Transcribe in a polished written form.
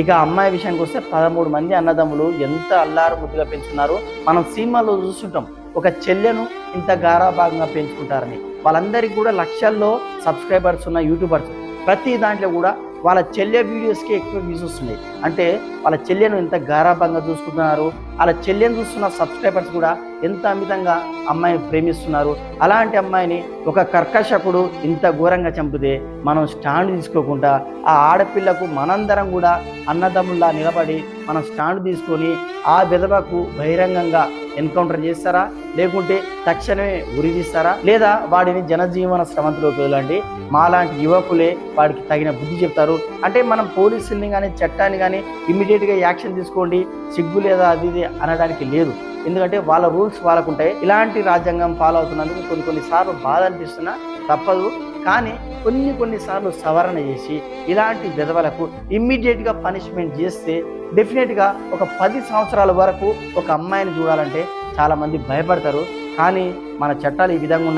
ఇక అమ్మాయి విషయానికి వస్తే 13 మంది అన్నదమ్ములు ఎంత అల్లారు ముద్దుగా పెంచుకున్నారు. మనం సినిమాలో చూస్తుంటాం ఒక చెల్లెను ఇంత గారాభాగంగా పెంచుకుంటారని. వాళ్ళందరికీ కూడా లక్షల్లో సబ్స్క్రైబర్స్ ఉన్న యూట్యూబర్స్ ప్రతి దాంట్లో కూడా వాళ్ళ చెల్లె వీడియోస్కి ఎక్కువ వ్యూస్ వస్తున్నాయి. అంటే వాళ్ళ చెల్లెను ఎంత గారాభంగా చూసుకుంటున్నారు, వాళ్ళ చెల్లెను చూస్తున్న సబ్స్క్రైబర్స్ కూడా ఎంత అమితంగా అమ్మాయిని ప్రేమిస్తున్నారు. అలాంటి అమ్మాయిని ఒక కర్కశకుడు ఇంత ఘోరంగా చంపితే మనం స్టాండ్ తీసుకోకుండా ఆ ఆడపిల్లకు మనందరం కూడా అన్నదమ్ముల్లా నిలబడి మనం స్టాండ్ తీసుకొని ఆ విధవకు బహిరంగంగా ఎన్కౌంటర్ చేస్తారా, లేకుంటే తక్షణమే ఉరిదీస్తారా, లేదా వాడిని జనజీవన స్రవంతిలోకి వదలండి. మాలాంటి యువకులే వాడికి తగిన బుద్ధి చెప్తారు. అంటే మనం పోలీసుల్ని కానీ చట్టాన్ని కానీ ఇమ్మీడియట్గా యాక్షన్ తీసుకోండి, సిగ్గు లేదా అది ఇది అనడానికి లేదు. ఎందుకంటే వాళ్ళ రూల్స్ వాళ్ళకు ఉంటాయి. ఇలాంటి రాజ్యాంగం ఫాలో అవుతున్నందుకు కొన్నిసార్లు బాధ అనిపిస్తున్నా తప్పదు. కానీ కొన్నిసార్లు సవరణ చేసి ఇలాంటి విధవలకు ఇమ్మీడియట్గా పనిష్మెంట్ చేస్తే డెఫినెట్గా ఒక 10 సంవత్సరాల వరకు ఒక అమ్మాయిని చూడాలంటే చాలామంది భయపడతారు. కానీ మన చట్టాలు ఈ విధంగా ఉన్నాయి.